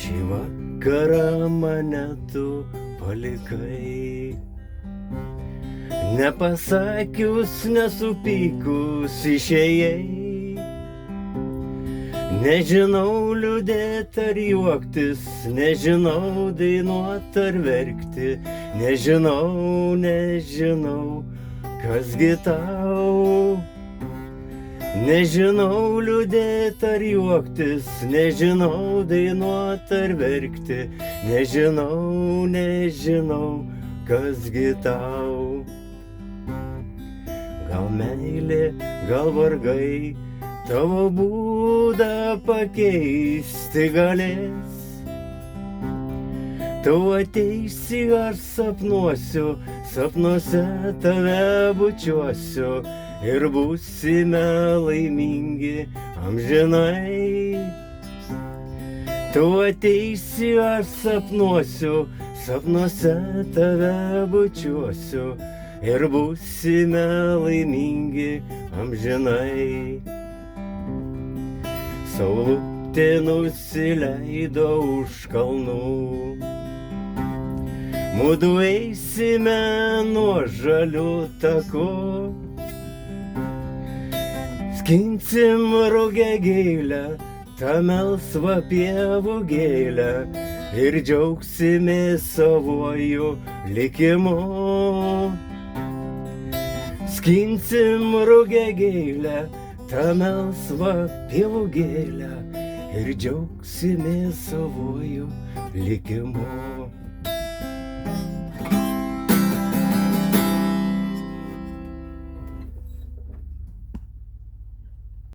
Šį vakarą mane tu palikai, nepasakius, nesupykus išėjai. Nežinau liūdėt ar juoktis, nežinau dainuot ar verkti, nežinau, kasgi tau. Nežinau liūdėt ar juoktis, nežinau dainuot ar verkti, nežinau, kasgi tau. Gal meilė, gal vargai, tavo būdą pakeisti galės. Tu ateisi ar sapnuosiu, sapnuose tave bučiuosiu ir būsime laimingi amžinai. Tu ateisi ar sapnuosiu, sapnuose tave bučiuosiu ir būsime laimingi amžinai. Saulutė nusileido už kalnų, mudu eisime nuo žalių takų. Skinsim rugiagėlę, tą melsvą pievų gėlę ir džiaugsimės savuoju likimu. Skinsim rugiagėlę, tą melsvą pievų gėlę ir džiaugsimės savuoju likimu.